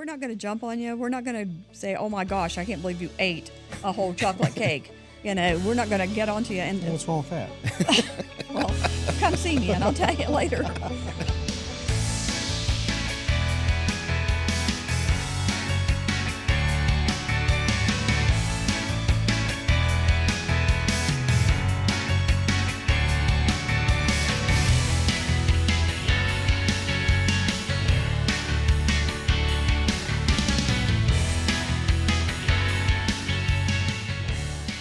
not going to jump on you. We're not going to say, oh my gosh, I can't believe you ate a whole chocolate cake. We're not going to get onto you. And what's wrong with that? Well, come see me and I'll tell you later.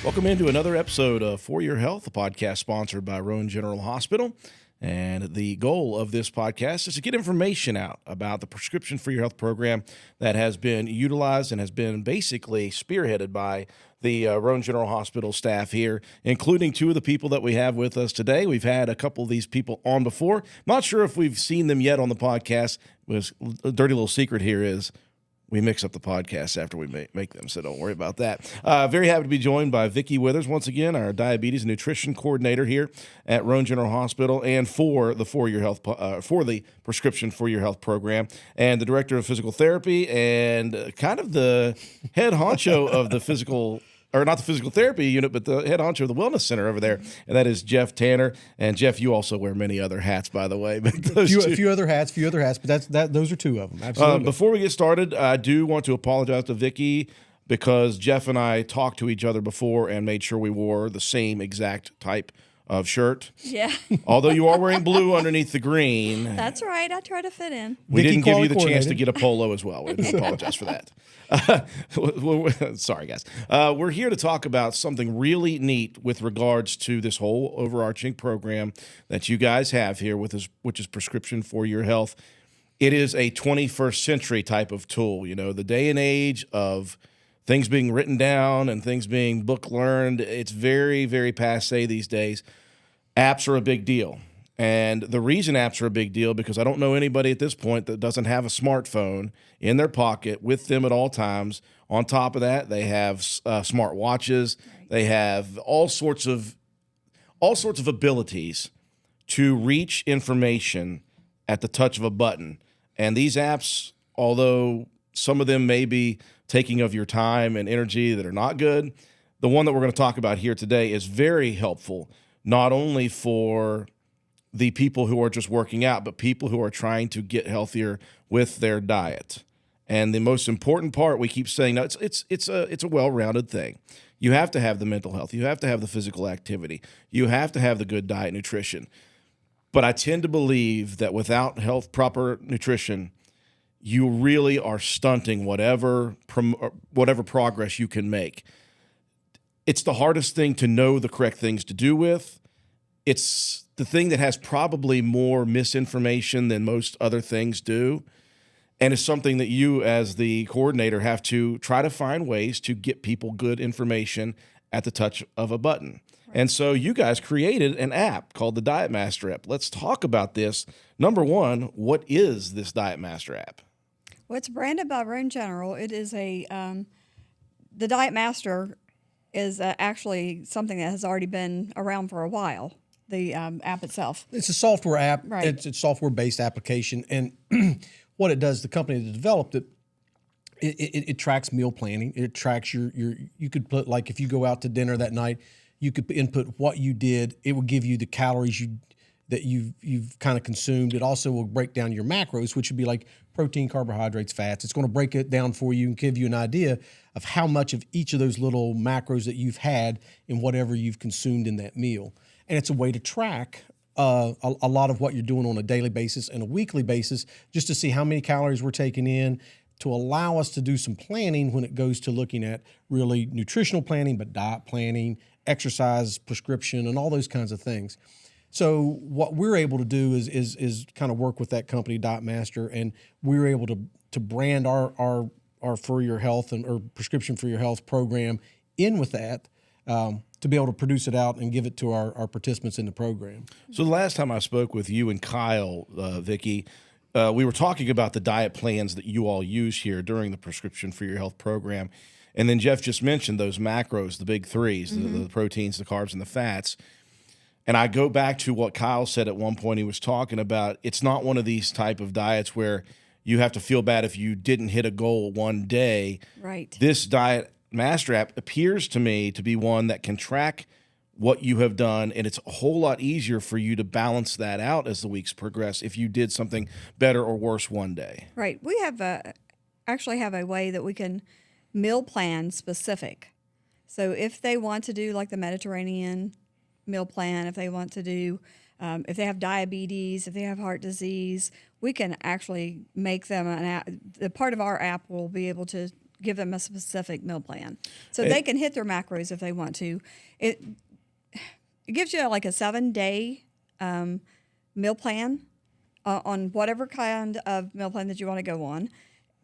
Welcome into another episode of For Your Health, a podcast sponsored by Roane General Hospital. And the goal of this podcast is to get information out about the Prescription for Your Health program that has been utilized and has been basically spearheaded by the Roane General Hospital staff here, including two of the people that we have with us today. We've had a couple of these people on before. Not sure if we've seen them yet on the podcast. A dirty little secret here is we mix up the podcasts after we make them, so don't worry about that. Very happy to be joined by Vickie Withers once again, our diabetes and nutrition coordinator here at Roane General Hospital, and for the Prescription for Your Health program, and the director of physical therapy, and kind of the head honcho of the physical. Or not the physical therapy unit, but the head honcho of the wellness center over there, and that is Jeff Tanner. And Jeff, you also wear many other hats, by the way. But a few other hats, but those are two of them. Absolutely. Before we get started, I do want to apologize to Vickie because Jeff and I talked to each other before and made sure we wore the same exact type of shirt. Yeah. Although you are wearing blue underneath the green. That's right. I try to fit in. We Vickie didn't give you the quality chance to get a polo as well. We apologize for that. Sorry, guys. We're here to talk about something really neat with regards to this whole overarching program that you guys have here, which is Prescription for Your Health. It is a 21st century type of tool. You know, the day and age of things being written down and things being book learned, it's very, very passe these days. Apps are a big deal. And the reason apps are a big deal, because I don't know anybody at this point that doesn't have a smartphone in their pocket with them at all times. On top of that, they have smart watches. They have all sorts of abilities to reach information at the touch of a button. And these apps, although some of them may be taking of your time and energy that are not good, the one that we're going to talk about here today is very helpful, not only for the people who are just working out, but people who are trying to get healthier with their diet. And the most important part, we keep saying, no, it's a well-rounded thing. You have to have the mental health. You have to have the physical activity. You have to have the good diet and nutrition. But I tend to believe that without proper nutrition, you really are stunting whatever progress you can make. It's the hardest thing to know the correct things to do with. It's the thing that has probably more misinformation than most other things do. And it's something that you, as the coordinator, have to try to find ways to get people good information at the touch of a button. Right. And so you guys created an app called the Dietmaster App. Let's talk about this. Number one, what is this Dietmaster App? Well, it's branded by Roane General. It is the Dietmaster is actually something that has already been around for a while. The app itself. It's a software app. Right. It's a software-based application. And what it does, the company that developed it, it tracks meal planning. It tracks you could put, like, if you go out to dinner that night, you could input what you did. It will give you the calories that you've kind of consumed. It also will break down your macros, which would be like protein, carbohydrates, fats. It's going to break it down for you and give you an idea of how much of each of those little macros that you've had in whatever you've consumed in that meal. And it's a way to track a lot of what you're doing on a daily basis and a weekly basis, just to see how many calories we're taking in, to allow us to do some planning when it goes to looking at really nutritional planning, but diet planning, exercise, prescription, and all those kinds of things. So what we're able to do is kind of work with that company, Dietmaster, and we're able to brand our For Your Health or Prescription for Your Health program in with that. To be able to produce it out and give it to our participants in the program. So the last time I spoke with you and Kyle, Vickie, we were talking about the diet plans that you all use here during the Prescription for Your Health program. And then Jeff just mentioned those macros, the big threes, the proteins, the carbs, and the fats. And I go back to what Kyle said at one point. He was talking about it's not one of these type of diets where you have to feel bad if you didn't hit a goal one day. Right. This Dietmaster app appears to me to be one that can track what you have done, and it's a whole lot easier for you to balance that out as the weeks progress if you did something better or worse one day. Right. We have actually have a way that we can meal plan specific. So if they want to do like the Mediterranean meal plan, if they want to do, if they have diabetes, if they have heart disease, we can actually make them an app. The part of our app will be able to give them a specific meal plan. So they can hit their macros if they want to. It gives you like a 7-day meal plan on whatever kind of meal plan that you want to go on.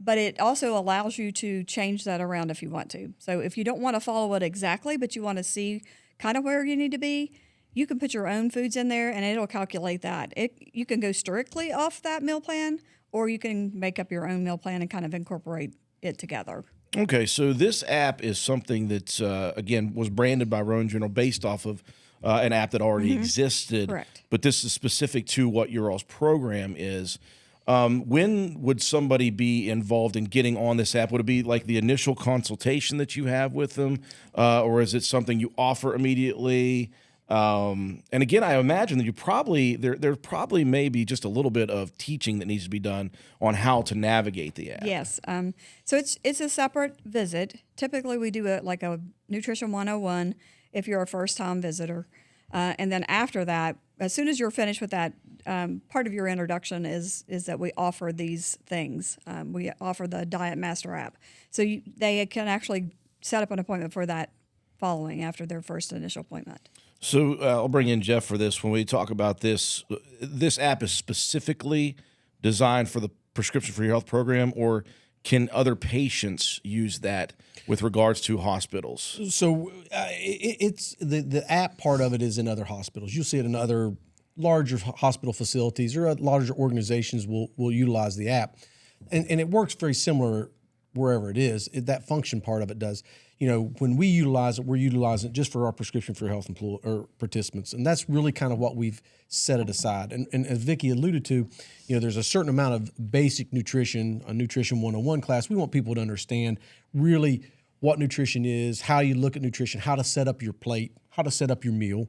But it also allows you to change that around if you want to. So if you don't want to follow it exactly, but you want to see kind of where you need to be, you can put your own foods in there and it'll calculate that. You can go strictly off that meal plan, or you can make up your own meal plan and kind of incorporate it together. Okay, so this app is something that, again, was branded by Roane General based off of an app that already existed. Correct. But this is specific to what your all's program is. When would somebody be involved in getting on this app? Would it be like the initial consultation that you have with them, or is it something you offer immediately? And again, I imagine that you probably there probably may be just a little bit of teaching that needs to be done on how to navigate the app. Yes. So it's a separate visit. Typically, we do like a Nutrition 101 if you're a first-time visitor. And then after that, as soon as you're finished with that, part of your introduction is that we offer these things. We offer the Dietmaster app. So they can actually set up an appointment for that following after their first initial appointment. So I'll bring in Jeff for this. When we talk about this, this app is specifically designed for the Prescription for Your Health program, or can other patients use that with regards to hospitals? So it's the app part of it is in other hospitals. You'll see it in other larger hospital facilities, or larger organizations will utilize the app. And it works very similar wherever it is. That function part of it does. You know, when we utilize it, we're utilizing it just for our Prescription for Your Health participants. And that's really kind of what we've set it aside. And as Vickie alluded to, you know, there's a certain amount of basic nutrition, a Nutrition 101 class. We want people to understand really what nutrition is, how you look at nutrition, how to set up your plate, how to set up your meal.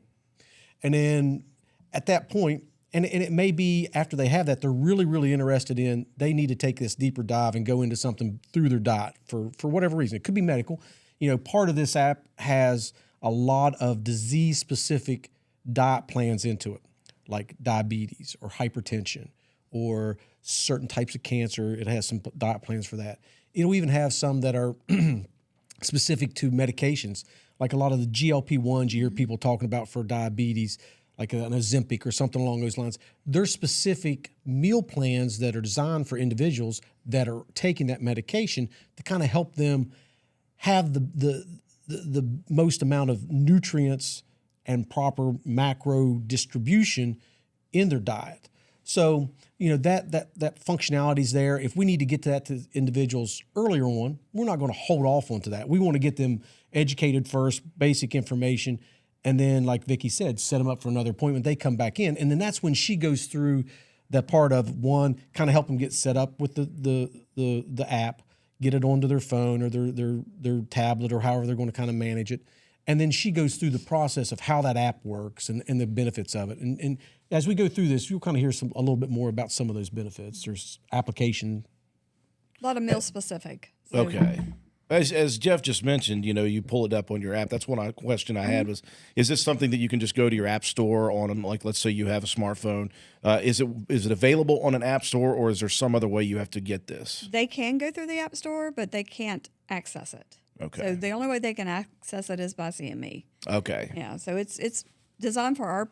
And then at that point, and it may be after they have that, they're really, really interested in, they need to take this deeper dive and go into something through their diet for whatever reason. It could be medical. You know, part of this app has a lot of disease-specific diet plans into it, like diabetes or hypertension or certain types of cancer. It has some diet plans for that. It'll even have some that are specific to medications, like a lot of the GLP-1s you hear people talking about for diabetes, like an Ozempic or something along those lines. There's specific meal plans that are designed for individuals that are taking that medication to kind of help them have the most amount of nutrients and proper macro distribution in their diet. So, you know, that functionality is there. If we need to get to that to individuals earlier on, we're not going to hold off onto that. We want to get them educated first, basic information, and then, like Vickie said, set them up for another appointment. They come back in, and then that's when she goes through that part of one, kind of help them get set up with the app, get it onto their phone or their tablet or however they're going to kind of manage it. And then she goes through the process of how that app works and the benefits of it. And as we go through this, you'll kind of hear a little bit more about some of those benefits. There's application. A lot of meal specific. So. Okay. As Jeff just mentioned, you know, you pull it up on your app. That's one question I had was, is this something that you can just go to your app store on, like, let's say you have a smartphone. Is it available on an app store, or is there some other way you have to get this? They can go through the app store, but they can't access it. Okay. So the only way they can access it is by seeing me. Okay. Yeah. So it's designed for our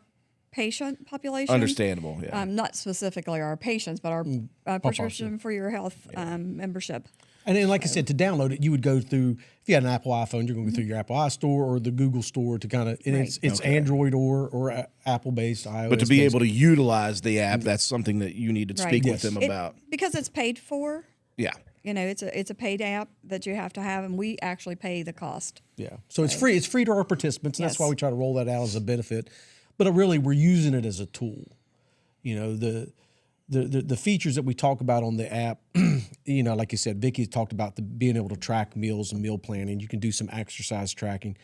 patient population. Understandable, yeah. Not specifically our patients, but our Prescription for Your Health membership. And then, like I said, to download it, you would go through, if you had an Apple iPhone, you're going to go through your Apple iStore or the Google Store to kind of, and it's Android or Apple-based, iOS. But to be able to utilize the app, that's something that you need to speak with them about. Because it's paid for. Yeah. You know, it's a paid app that you have to have, and we actually pay the cost. Yeah. So it's free. It's free to our participants, and that's why we try to roll that out as a benefit. But really, we're using it as a tool. You know, the features that we talk about on the app, like you said, Vickie talked about being able to track meals and meal planning. You can do some exercise tracking.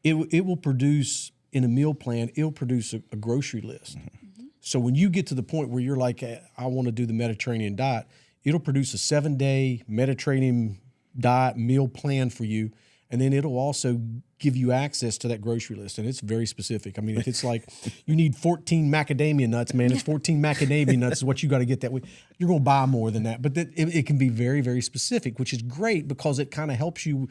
It will produce in a meal plan. It'll produce a grocery list. Mm-hmm. So when you get to the point where you're like, I want to do the Mediterranean diet, it'll produce a 7-day Mediterranean diet meal plan for you. And then it'll also give you access to that grocery list. And it's very specific. I mean, if it's like you need 14 macadamia nuts, man, it's 14 macadamia nuts is what you got to get that week. You're going to buy more than that. But it can be very, very specific, which is great because it kind of helps you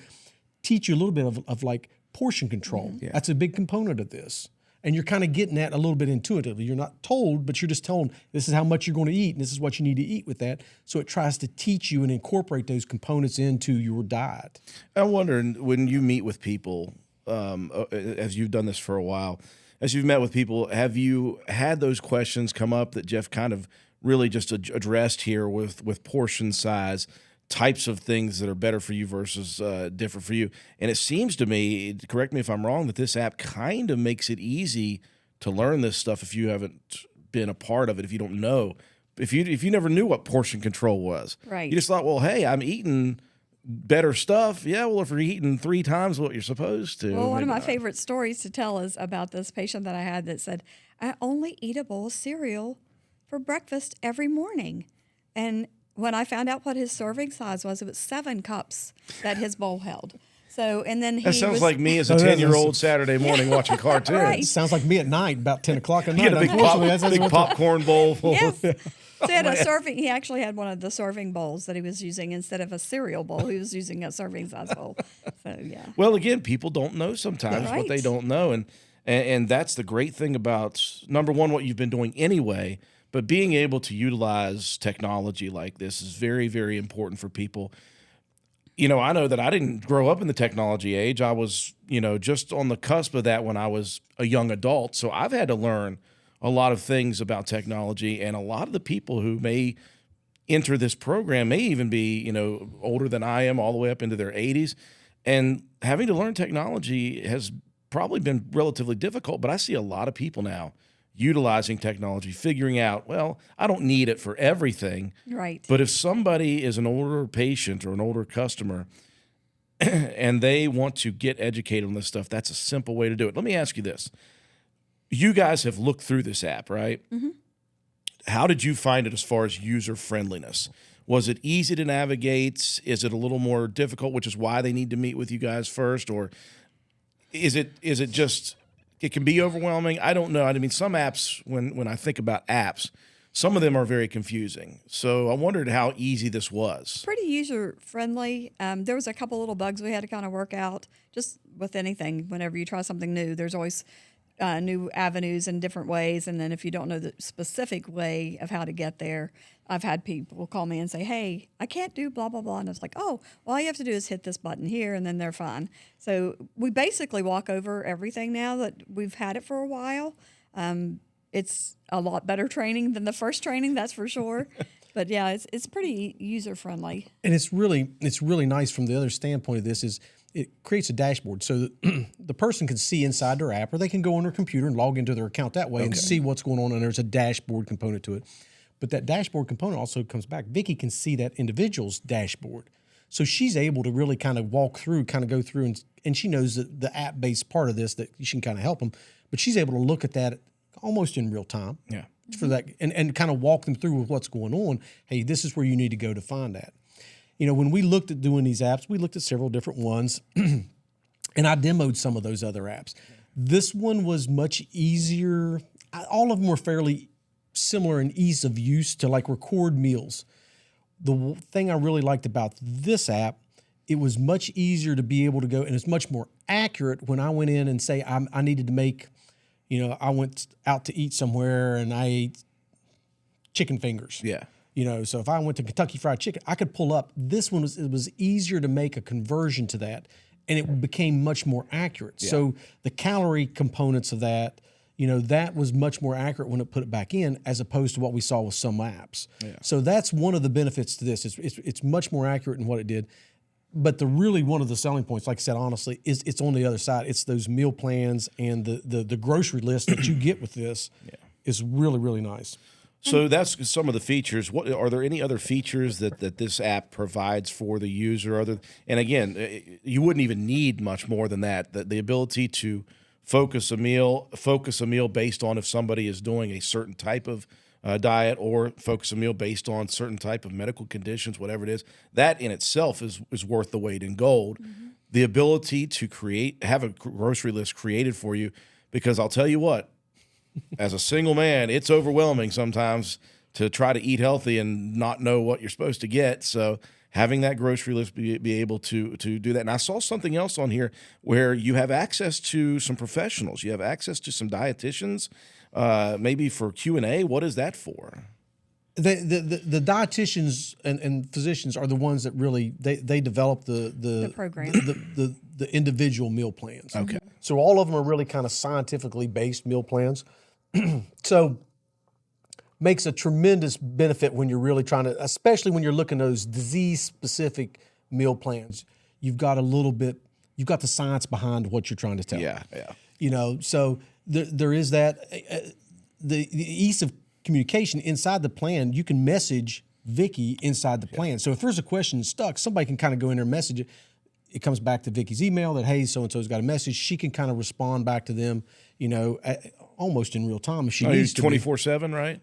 teach you a little bit of like portion control. Mm-hmm. Yeah. That's a big component of this. And you're kind of getting that a little bit intuitively. You're not told, but you're just told this is how much you're going to eat, and this is what you need to eat with that. So it tries to teach you and incorporate those components into your diet. I'm wondering, when you meet with people, as you've done this for a while, as you've met with people, have you had those questions come up that Jeff kind of really just addressed here with portion size, types of things that are better for you versus different for you? And it seems to me, correct me if I'm wrong, that this app kind of makes it easy to learn this stuff if you haven't been a part of it, if you don't know. If you never knew what portion control was. Right. You just thought, well, hey, I'm eating better stuff. Yeah, well, if you're eating 3 times what you're supposed to. Well, one of my favorite stories to tell is about this patient that I had that said, I only eat a bowl of cereal for breakfast every morning. And when I found out what his serving size was, it was 7 cups that his bowl held. So, and then that sounds like me as a 10-year-old Saturday morning watching cartoons. Right. Sounds like me at night, about 10 o'clock at night. You get a big popcorn bowl full. Yes. So he had a serving. He actually had one of the serving bowls that he was using instead of a cereal bowl. He was using a serving size bowl. So yeah. Well, again, people don't know sometimes what they don't know, and that's the great thing about, number one, what you've been doing anyway. But being able to utilize technology like this is very, very important for people. I know that I didn't grow up in the technology age. I was, just on the cusp of that when I was a young adult. So I've had to learn a lot of things about technology, and a lot of the people who may enter this program may even be, older than I am, all the way up into their 80s. And having to learn technology has probably been relatively difficult, but I see a lot of people now utilizing technology, figuring out, well, I don't need it for everything. Right. But if somebody is an older patient or an older customer and they want to get educated on this stuff, that's a simple way to do it. Let me ask you this. You guys have looked through this app, right? Mm-hmm. How did you find it as far as user friendliness? Was it easy to navigate? Is it a little more difficult, which is why they need to meet with you guys first? Or is it just... It can be overwhelming. I don't know. I mean, some apps, when I think about apps, some of them are very confusing. So I wondered how easy this was. Pretty user-friendly. There was a couple little bugs we had to kind of work out. Just with anything, whenever you try something new, there's always new avenues and different ways. And then if you don't know the specific way of how to get there, I've had people call me and say, hey, I can't do blah, blah, blah. And it's like, oh, well, all you have to do is hit this button here, and then they're fine. So we basically walk over everything now that we've had it for a while. It's a lot better training than the first training, that's for sure. But yeah, it's pretty user-friendly. And it's really nice from the other standpoint of this is it creates a dashboard so that the person can see inside their app, or they can go on their computer and log into their account that way and see what's going on, and there's a dashboard component to it. But that dashboard component also comes back. Vickie can see that individual's dashboard. So she's able to really kind of walk through, kind of go through, and she knows that the app-based part of this that she can kind of help them. But she's able to look at that almost in real time. Yeah. For that, and kind of walk them through with what's going on. Hey, this is where you need to go to find that. When we looked at doing these apps, we looked at several different ones, and I demoed some of those other apps. This one was much easier. All of them were fairly similar in ease of use to like record meals. The thing I really liked about this app, it was much easier to be able to go, and it's much more accurate when I went in and say I needed to make, I went out to eat somewhere and I ate chicken fingers. Yeah. So if I went to Kentucky Fried Chicken, I could pull up. This one it was easier to make a conversion to that, and it became much more accurate. Yeah. So the calorie components of that, that was much more accurate when it put it back in, as opposed to what we saw with some apps. Yeah. So that's one of the benefits to this. It's much more accurate in what it did. But one of the selling points, like I said, honestly, is it's on the other side. It's those meal plans and the grocery list that you get with this is really, really nice. So that's some of the features. What are there any other features that this app provides for the user? And again, you wouldn't even need much more than that. The ability to focus a meal based on if somebody is doing a certain type of diet, or focus a meal based on certain type of medical conditions, whatever it is. That in itself is worth the weight in gold. Mm-hmm. The ability to have a grocery list created for you, because I'll tell you what. As a single man, it's overwhelming sometimes to try to eat healthy and not know what you're supposed to get. So having that grocery list be able to do that. And I saw something else on here where you have access to some professionals. You have access to some dietitians, maybe for Q&A. What is that for? The dietitians and physicians are the ones that really they develop the program, the individual meal plans. Okay. So all of them are really kind of scientifically based meal plans. So makes a tremendous benefit when you're really trying to, especially when you're looking at those disease specific meal plans. You've got the science behind what you're trying to tell. Yeah. So there is that. The ease of communication inside the plan, you can message Vickie inside the plan. So if there's a question stuck, somebody can kind of go in there and message it. It comes back to Vickie's email that, hey, so-and-so's got a message. She can kind of respond back to them, almost in real time if she needs to. 24/7, right?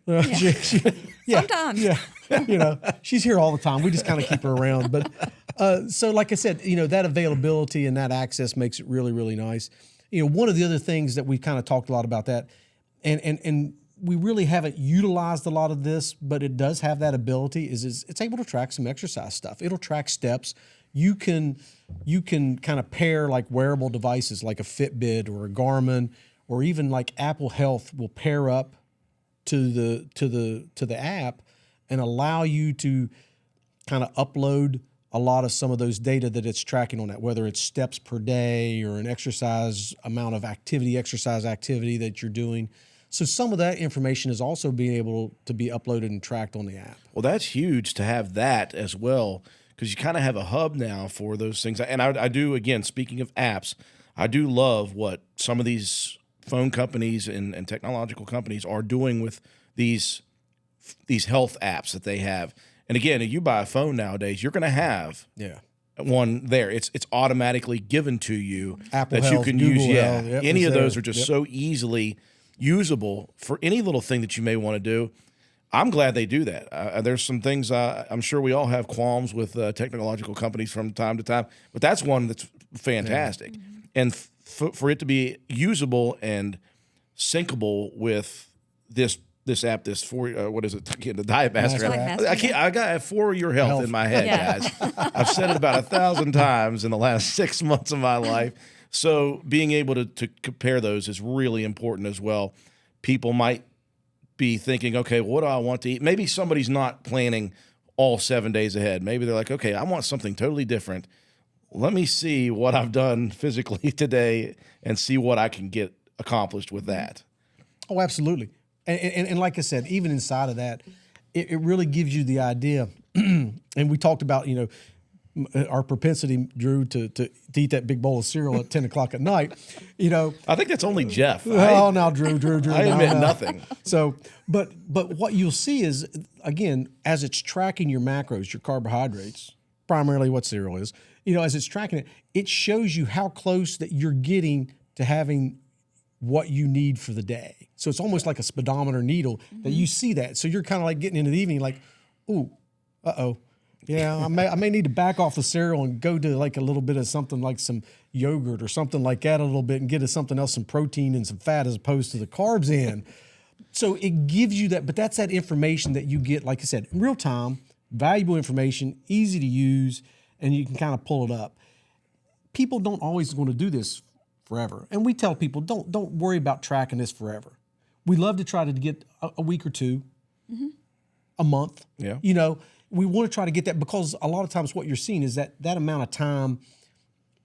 Sometimes. Yeah. She's here all the time. We just kind of keep her around. But so like I said, that availability and that access makes it really, really nice. One of the other things that we kind of talked a lot about that, and we really haven't utilized a lot of this, but it does have that ability, is it's able to track some exercise stuff. It'll track steps. You can kind of pair like wearable devices like a Fitbit or a Garmin, or even like Apple Health will pair up to the app and allow you to kind of upload a lot of some of those data that it's tracking on that, whether it's steps per day or an exercise amount of exercise activity that you're doing. So some of that information is also being able to be uploaded and tracked on the app. Well, that's huge to have that as well, because you kind of have a hub now for those things. And I do, again, speaking of apps, I do love what some of these phone companies and technological companies are doing with these health apps that they have. And again, if you buy a phone nowadays, you're going to have one there. It's automatically given to you Apple that Health, you can Google use. Health, Any of those are just so easily usable for any little thing that you may want to do. I'm glad they do that. There's some things I'm sure we all have qualms with technological companies from time to time, but that's one that's fantastic. Mm-hmm. And for it to be usable and syncable with this app, what is it? The Dietmaster app. I got For Your Health in my head, guys. I've said it about 1,000 times in the last 6 months of my life. So being able to compare those is really important as well. People might be thinking, okay, what do I want to eat? Maybe somebody's not planning all 7 days ahead. Maybe they're like, okay, I want something totally different. Let me see what I've done physically today and see what I can get accomplished with that. Oh, absolutely. And like I said, even inside of that, it really gives you the idea. And we talked about, our propensity, Drew, to eat that big bowl of cereal at 10 o'clock at night. I think that's only Jeff. Oh, now Drew. I admit nothing. So, but what you'll see is, again, as it's tracking your macros, your carbohydrates, primarily what cereal is, as it's tracking it, it shows you how close that you're getting to having what you need for the day. So it's almost like a speedometer needle that you see that. So you're kind of like getting into the evening like, ooh, uh-oh. Yeah, I may need to back off the cereal and go to like a little bit of something like some yogurt or something like that a little bit and get us something else, some protein and some fat as opposed to the carbs in. So it gives you that, but that's that information that you get, like I said, in real time, valuable information, easy to use, and you can kind of pull it up. People don't always want to do this forever. And we tell people, don't worry about tracking this forever. We love to try to get a week or two, a month. Yeah. We want to try to get that because a lot of times what you're seeing is that amount of time,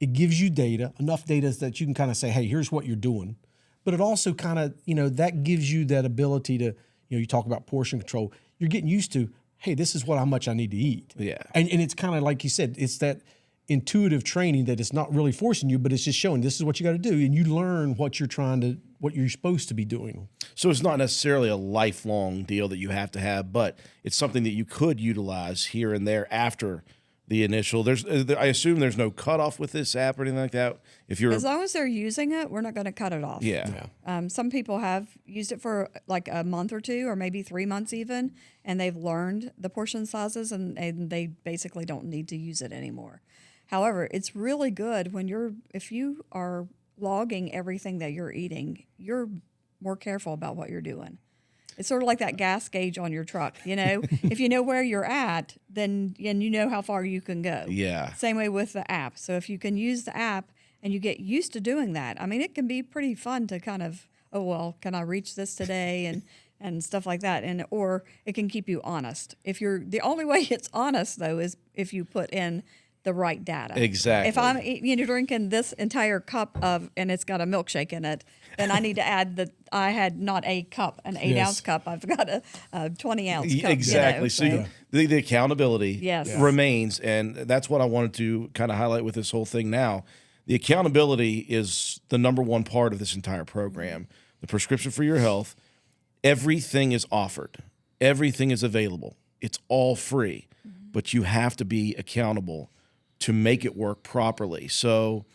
it gives you data, enough data that you can kind of say, hey, here's what you're doing. But it also kind of, that gives you that ability to, you talk about portion control. You're getting used to, hey, this is how much I need to eat. Yeah. And it's kind of like you said, it's that intuitive training that it's not really forcing you, but it's just showing this is what you got to do, and you learn what you're supposed to be doing. So it's not necessarily a lifelong deal that you have to have, but it's something that you could utilize here and there after the initial. I assume there's no cutoff with this app or anything like that. If you're As long as they're using it, we're not going to cut it off. yeah. Some people have used it for like a month or two, or maybe 3 months even, and they've learned the portion sizes, and they basically don't need to use it anymore. However, it's really good if you are logging everything that you're eating, you're more careful about what you're doing. It's sort of like that gas gauge on your truck, you know? If you know where you're at, then you know how far you can go. Yeah. Same way with the app. So if you can use the app and you get used to doing that, I mean, it can be pretty fun to kind of, oh, well, can I reach this today? And stuff like that. Or it can keep you honest. The only way it's honest, though, is if you put in the right data. Exactly. If I'm drinking this entire cup and it's got a milkshake in it, then I need to add that I had not a cup, an 8-ounce cup. I've got a 20-ounce cup. Exactly. So the accountability remains, and that's what I wanted to kind of highlight with this whole thing now. The accountability is the number one part of this entire program. The prescription for your health, everything is offered. Everything is available. It's all free, but you have to be accountable to make it work properly. So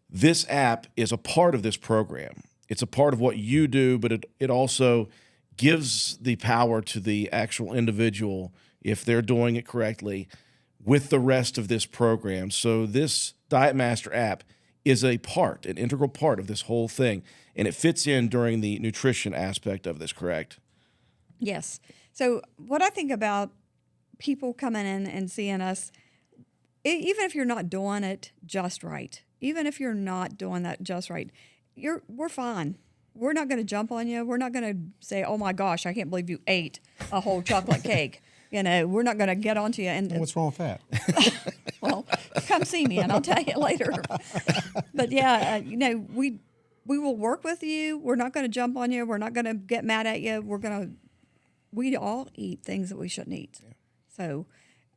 this app is a part of this program. It's a part of what you do, but it also gives the power to the actual individual if they're doing it correctly with the rest of this program. So this Dietmaster app is an integral part of this whole thing, and it fits in during the nutrition aspect of this, correct? Yes. So what I think about people coming in and seeing us, even if you're not doing it just right, even if you're not doing that just right, we're fine. We're not going to jump on you. We're not going to say, "Oh my gosh, I can't believe you ate a whole chocolate cake." We're not going to get onto you. And What's wrong with that? well, come see me, and I'll tell you later. But yeah, we will work with you. We're not going to jump on you. We're not going to get mad at you. We all eat things that we shouldn't eat. Yeah. So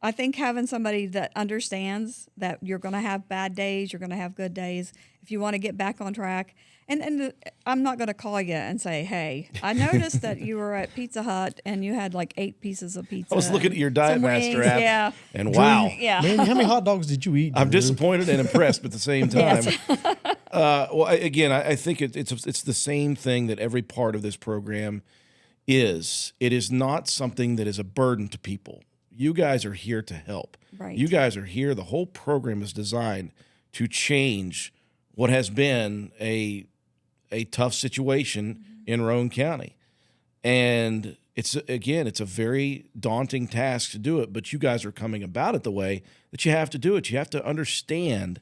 I think having somebody that understands that you're going to have bad days, you're going to have good days. If you want to get back on track, and I'm not going to call you and say, "Hey, I noticed that you were at Pizza Hut and you had like 8 pieces of pizza." I was looking at your Dietmaster app, yeah, and wow, yeah. Man, how many hot dogs did you eat? I'm disappointed and impressed at the same time. Yes. I think it's the same thing that every part of this program is. It is not something that is a burden to people. You guys are here to help. Right. You guys are here. The whole program is designed to change what has been a tough situation in Roane County. And it's a very daunting task to do it, but you guys are coming about it the way that you have to do it. You have to understand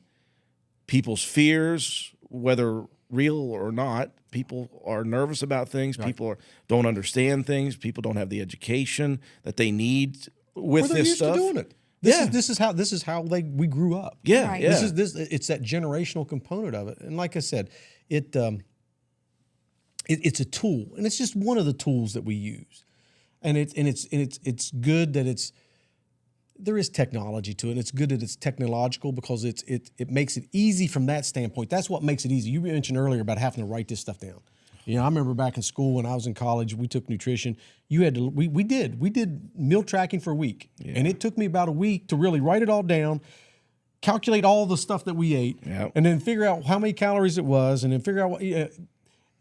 people's fears, whether real or not. People are nervous about things. Right. People don't understand things. People don't have the education that they need with they're this used stuff. to doing it. This is how we grew up. Yeah, Right. yeah. It's that generational component of it. And like I said, it's a tool, and it's just one of the tools that we use. And it's good that there is technology to it. And it's good that it's technological because it makes it easy from that standpoint. That's what makes it easy. You mentioned earlier about having to write this stuff down. I remember back in school when I was in college, we took nutrition. We did meal tracking for a week, and it took me about a week to really write it all down, calculate all the stuff that we ate, and then figure out how many calories it was, and then figure out what.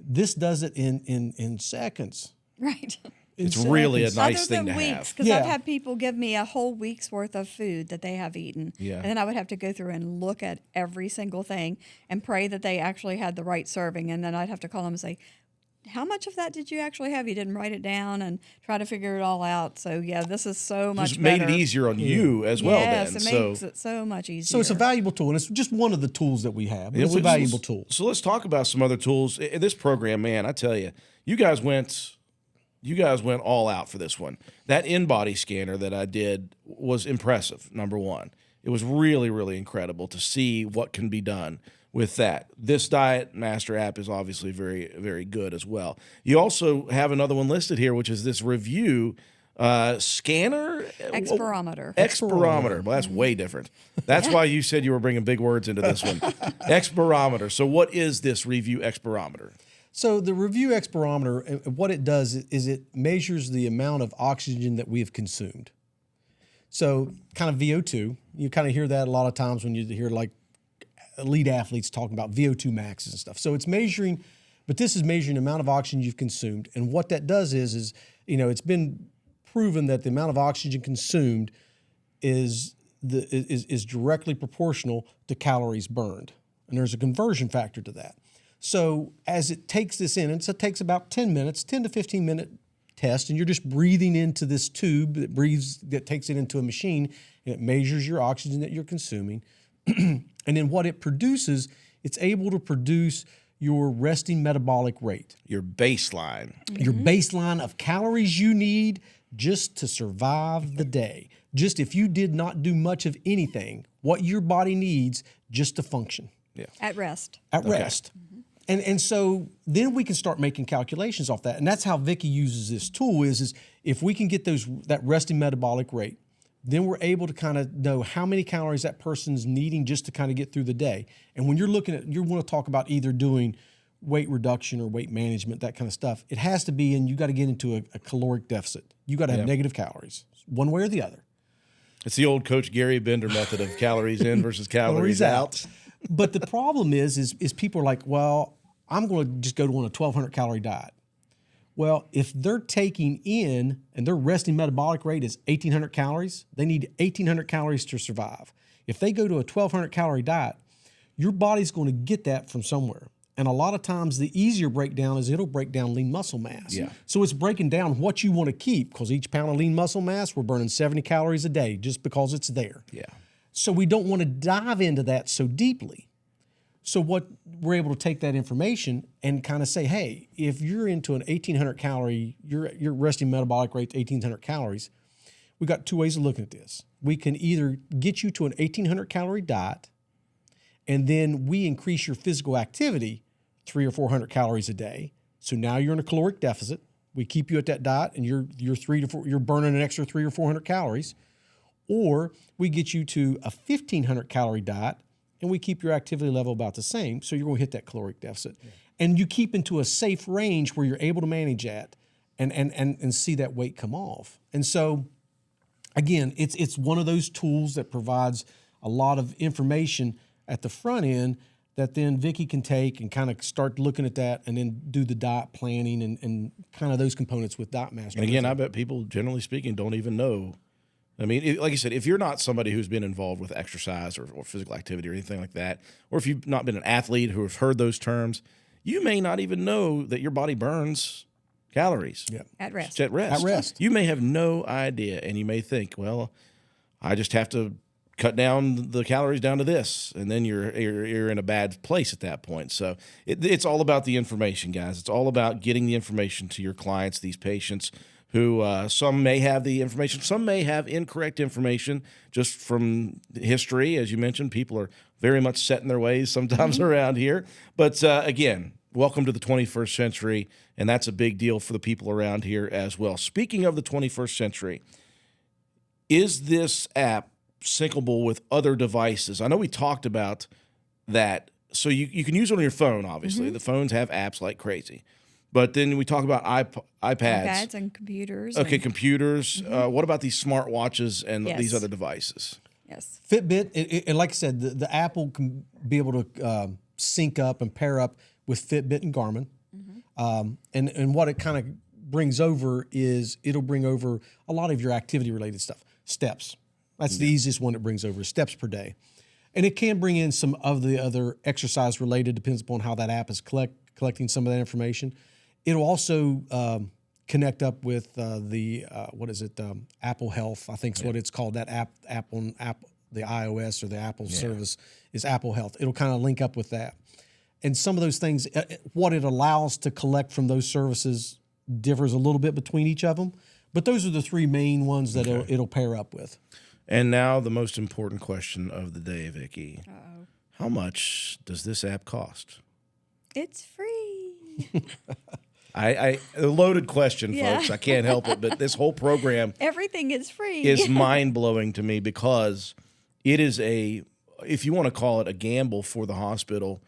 This does it in seconds. Right. It's really a nice thing to weeks, have. because I've had people give me a whole week's worth of food that they have eaten. Yeah. And then I would have to go through and look at every single thing and pray that they actually had the right serving. And then I'd have to call them and say, "How much of that did you actually have? You didn't write it down," and try to figure it all out. So yeah, this is so much Just better. made it easier on you as well. Yes, then. it makes it so much easier. So it's a valuable tool, and it's just one of the tools that we have. But it's a valuable tool. So let's talk about some other tools. This program, man, I tell you, you guys went all out for this one. That in-body scanner that I did was impressive, number one. It was really, really incredible to see what can be done with that. This Dietmaster app is obviously very, very good as well. You also have another one listed here, which is this Reevue Scanner? Experometer. Experometer. Well, that's way different. That's why you said you were bringing big words into this one. Experometer. So what is this Reevue Experometer? So the Reevue Experometer, what it does is it measures the amount of oxygen that we have consumed. So kind of VO2, you kind of hear that a lot of times when you hear like elite athletes talking about VO2 maxes and stuff. So it's measuring, but this is measuring the amount of oxygen you've consumed. And what that does is it's been proven that the amount of oxygen consumed is directly proportional to calories burned. And there's a conversion factor to that. So as it takes this in, it takes about 10 to 15 minute test, and you're just breathing into this tube that takes it into a machine, and it measures your oxygen that you're consuming. And then what it produces, it's able to produce your resting metabolic rate. Your baseline. Your baseline of calories you need just to survive the day. Just if you did not do much of anything, what your body needs just to function. Yeah. At rest. At rest. And so then we can start making calculations off that. And that's how Vickie uses this tool is if we can get that resting metabolic rate, then we're able to kind of know how many calories that person's needing just to kind of get through the day. And when you're looking at, you want to talk about either doing weight reduction or weight management, that kind of stuff, it has to be you got to get into a caloric deficit. You got to have negative calories, one way or the other. It's the old Coach Gary Bender method of calories in versus calories out. But the problem is people are like, well, I'm going to just go on a 1,200 calorie diet. Well, if they're taking in and their resting metabolic rate is 1,800 calories, they need 1,800 calories to survive. If they go to a 1,200 calorie diet, your body's going to get that from somewhere. And a lot of times the easier breakdown is it'll break down lean muscle mass. Yeah. So it's breaking down what you want to keep, because each pound of lean muscle mass, we're burning 70 calories a day just because it's there. Yeah. So we don't want to dive into that so deeply. So what we're able to take that information and kind of say, hey, if you're into an 1,800 calorie, your resting metabolic rate 1,800 calories, we got two ways of looking at this. We can either get you to an 1,800 calorie diet, and then we increase your physical activity 300 or 400 calories a day. So now you're in a caloric deficit. We keep you at that diet, and you're burning an extra 300 or 400 calories. Or we get you to a 1,500 calorie diet, and we keep your activity level about the same, so you're going to hit that caloric deficit. Yeah. And you keep into a safe range where you're able to manage that and see that weight come off. And so, again, it's one of those tools that provides a lot of information at the front end that then Vickie can take and kind of start looking at that and then do the diet planning and kind of those components with Dietmaster. And again, I bet people, generally speaking, don't even know. I mean, like you said, if you're not somebody who's been involved with exercise or physical activity or anything like that, or if you've not been an athlete who have heard those terms, you may not even know that your body burns calories. Yeah. At rest. At rest. At rest. You may have no idea, and you may think, well, I just have to cut down the calories down to this, and then you're in a bad place at that point. So it's all about the information, guys. It's all about getting the information to your clients, these patients, who some may have the information, some may have incorrect information just from history. As you mentioned, people are very much set in their ways sometimes around here. But again, welcome to the 21st century, and that's a big deal for the people around here as well. Speaking of the 21st century, is this app syncable with other devices? I know we talked about that. So you can use it on your phone, obviously. The phones have apps like crazy. But then we talk about iPads. iPads and computers. Okay, computers. What about these smartwatches and these other devices? Yes. Fitbit, and like I said, the Apple can be able to sync up and pair up with Fitbit and Garmin. And what it kind of brings over is it'll bring over a lot of your activity-related stuff. Steps. That's the easiest one it brings over, steps per day. And it can bring in some of the other exercise-related, depends upon how that app is collecting some of that information. It'll also connect up with Apple Health, I think is what it's called. That app on the iOS or the Apple service is Apple Health. It'll kind of link up with that. And some of those things, what it allows to collect from those services differs a little bit between each of them. But those are the three main ones that it'll pair up with. And now the most important question of the day, Vickie. Uh-oh. How much does this app cost? It's free. A loaded question, Yeah. folks. I can't help it, but this whole program Everything is free. is mind-blowing to me because it is if you want to call it a gamble for the hospital,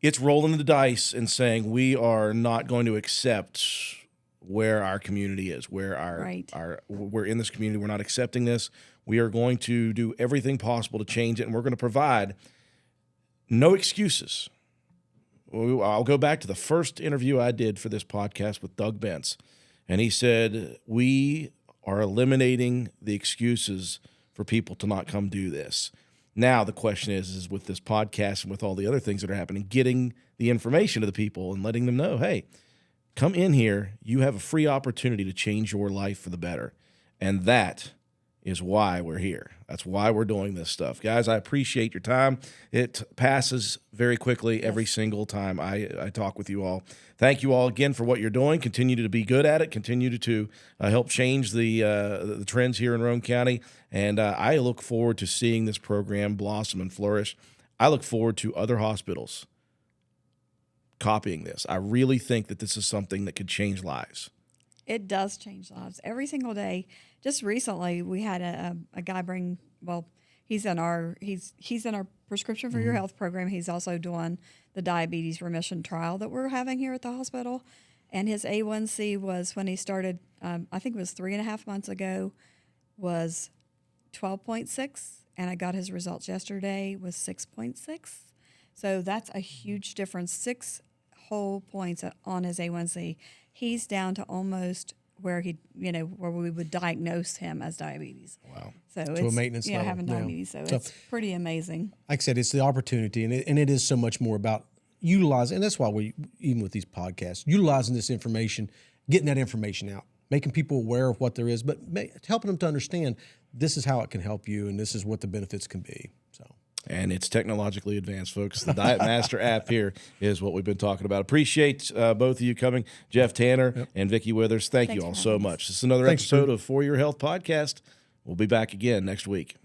it's rolling the dice and saying we are not going to accept where our community is, where we're in this community. We're not accepting this. We are going to do everything possible to change it, and we're going to provide no excuses. I'll go back to the first interview I did for this podcast with Doug Bentz, and he said, we are eliminating the excuses for people to not come do this. Now the question is with this podcast and with all the other things that are happening, getting the information to the people and letting them know, hey, come in here. You have a free opportunity to change your life for the better. And that is why we're here. That's why we're doing this stuff. Guys, I appreciate your time. It passes very quickly every single time I talk with you all. Thank you all again for what you're doing. Continue to be good at it. Continue to help change the trends here in Roane County. And I look forward to seeing this program blossom and flourish. I look forward to other hospitals copying this. I really think that this is something that could change lives. It does change lives every single day. Just recently, we had a guy bring. Well, he's in our prescription for your health program. He's also doing the diabetes remission trial that we're having here at the hospital. And his A1C was, when he started, I think it was 3.5 months ago, was 12.6, and I got his results yesterday was 6.6. So that's a huge difference. 6 whole points on his A1C. He's down to almost where where we would diagnose him as diabetes. Wow. So To it's a maintenance level. having diabetes. So it's pretty amazing. Like I said, it's the opportunity, and it is so much more about utilizing, and that's why we, even with these podcasts, utilizing this information, getting that information out, making people aware of what there is, but helping them to understand this is how it can help you, and this is what the benefits can be. So. And it's technologically advanced, folks. The Dietmaster app here is what we've been talking about. Appreciate both of you coming, Jeff Tanner and Vickie Withers. Thanks you all so much. This is another episode of For Your Health Podcast. We'll be back again next week.